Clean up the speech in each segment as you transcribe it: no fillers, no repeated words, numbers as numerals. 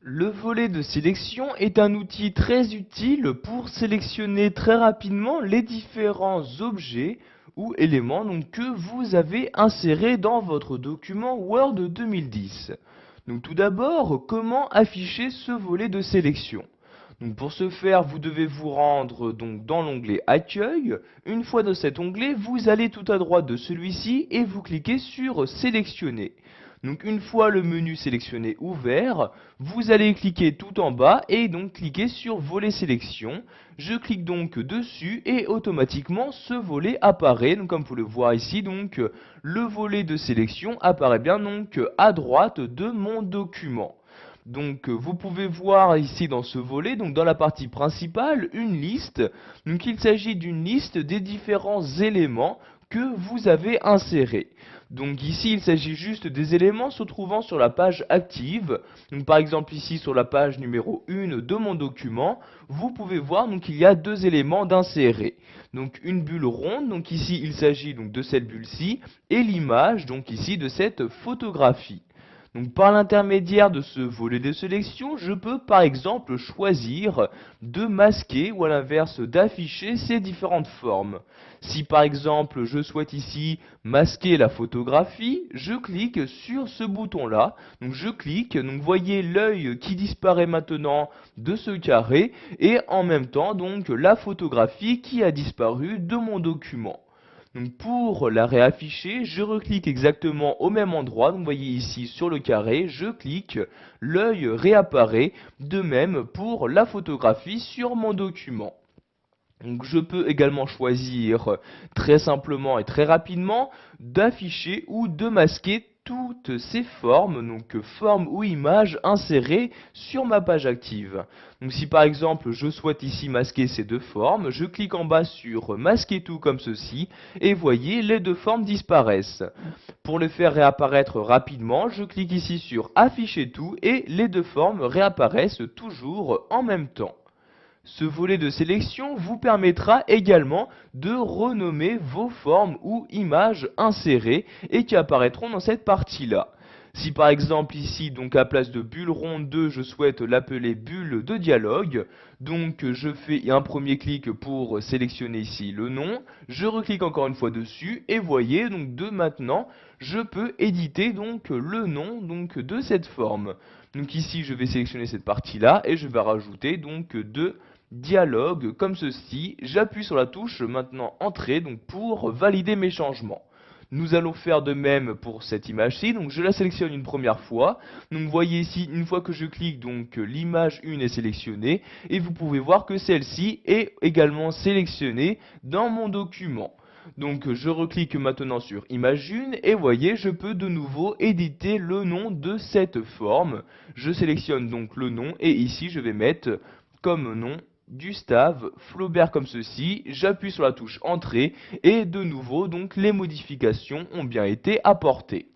Le volet de sélection est un outil très utile pour sélectionner très rapidement les différents objets ou éléments que vous avez insérés dans votre document Word 2010. Donc tout d'abord, comment afficher ce volet de sélection? Pour ce faire, vous devez vous rendre dans l'onglet Accueil. Une fois dans cet onglet, vous allez tout à droite de celui-ci et vous cliquez sur Sélectionner. Donc une fois le menu sélectionné ouvert, vous allez cliquer tout en bas et donc cliquer sur Volet Sélection. Je clique donc dessus et automatiquement ce volet apparaît. Donc comme vous le voyez ici, le volet de sélection apparaît bien à droite de mon document. Vous pouvez voir ici dans ce volet, dans la partie principale, une liste. Donc il s'agit d'une liste des différents éléments que vous avez insérés. Donc ici il s'agit juste des éléments se trouvant sur la page active. Donc par exemple ici sur la page numéro 1 de mon document, vous pouvez voir qu'il y a deux éléments d'insérer. Donc une bulle ronde, donc ici il s'agit de cette bulle-ci, et l'image, donc ici de cette photographie. Donc par l'intermédiaire de ce volet de sélection, je peux par exemple choisir de masquer ou à l'inverse d'afficher ces différentes formes. Si par exemple je souhaite ici masquer la photographie, je clique sur ce bouton là. Donc je clique, donc voyez l'œil qui disparaît maintenant de ce carré et en même temps la photographie qui a disparu de mon document. Donc pour la réafficher, je reclique exactement au même endroit. Donc vous voyez ici sur le carré, je clique, l'œil réapparaît. De même pour la photographie sur mon document. Donc je peux également choisir très simplement et très rapidement d'afficher ou de masquer toutes ces formes, donc formes ou images insérées sur ma page active. Donc si par exemple je souhaite ici masquer ces deux formes, je clique en bas sur masquer tout comme ceci et voyez les deux formes disparaissent. Pour le faire réapparaître rapidement, je clique ici sur afficher tout et les deux formes réapparaissent toujours en même temps. Ce volet de sélection vous permettra également de renommer vos formes ou images insérées et qui apparaîtront dans cette partie-là. Si par exemple ici, à place de bulle ronde 2, je souhaite l'appeler bulle de dialogue, je fais un premier clic pour sélectionner ici le nom, je reclique encore une fois dessus et voyez de maintenant, je peux éditer le nom de cette forme. Donc ici, je vais sélectionner cette partie-là et je vais rajouter de dialogue comme ceci. J'appuie sur la touche maintenant entrée pour valider mes changements. Nous allons faire de même pour cette image-ci. Donc je la sélectionne une première fois. Donc vous voyez ici, une fois que je clique, l'image 1 est sélectionnée. Et vous pouvez voir que celle-ci est également sélectionnée dans mon document. Donc je reclique maintenant sur image 1 et voyez, je peux de nouveau éditer le nom de cette forme. Je sélectionne le nom et ici je vais mettre comme nom Gustave Flaubert comme ceci, j'appuie sur la touche Entrée et de nouveau les modifications ont bien été apportées.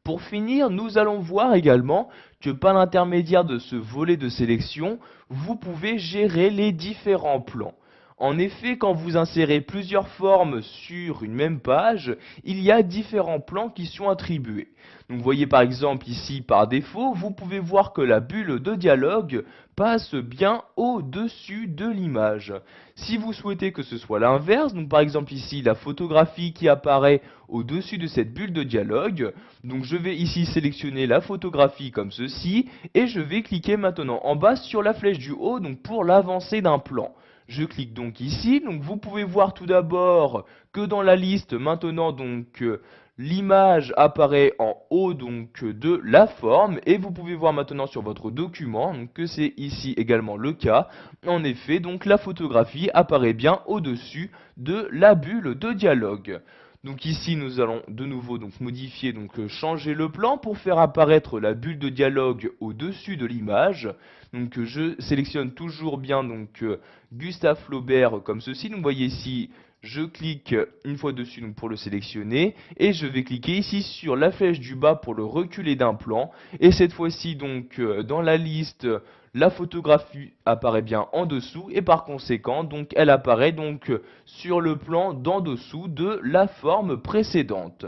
Pour finir, nous allons voir également que par l'intermédiaire de ce volet de sélection, vous pouvez gérer les différents plans. En effet, quand vous insérez plusieurs formes sur une même page, il y a différents plans qui sont attribués. Donc vous voyez par exemple ici par défaut, vous pouvez voir que la bulle de dialogue passe bien au-dessus de l'image. Si vous souhaitez que ce soit l'inverse, donc par exemple ici la photographie qui apparaît au-dessus de cette bulle de dialogue, donc je vais ici sélectionner la photographie comme ceci et je vais cliquer maintenant en bas sur la flèche du haut pour l'avancée d'un plan. Je clique donc ici, vous pouvez voir tout d'abord que dans la liste maintenant l'image apparaît en haut de la forme et vous pouvez voir maintenant sur votre document que c'est ici également le cas. En effet, la photographie apparaît bien au-dessus de la bulle de dialogue. Donc ici nous allons de nouveau modifier, changer le plan pour faire apparaître la bulle de dialogue au-dessus de l'image. Donc je sélectionne toujours bien Gustave Flaubert comme ceci. Donc vous voyez ici, je clique une fois dessus pour le sélectionner et je vais cliquer ici sur la flèche du bas pour le reculer d'un plan. Et cette fois-ci dans la liste, la photographie apparaît bien en dessous et par conséquent elle apparaît sur le plan d'en dessous de la forme précédente.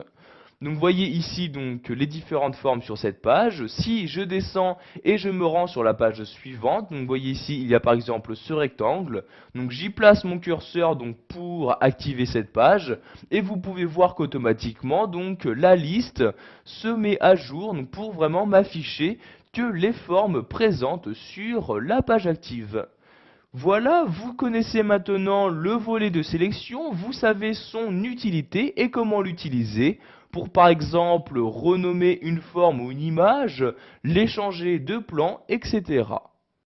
Donc vous voyez ici donc les différentes formes sur cette page. Si je descends et je me rends sur la page suivante, donc vous voyez ici il y a par exemple ce rectangle. Donc j'y place mon curseur donc pour activer cette page et vous pouvez voir qu'automatiquement donc la liste se met à jour donc, pour vraiment m'afficher que les formes présentes sur la page active. Voilà, vous connaissez maintenant le volet de sélection, vous savez son utilité et comment l'utiliser pour par exemple renommer une forme ou une image, l'échanger de plan, etc.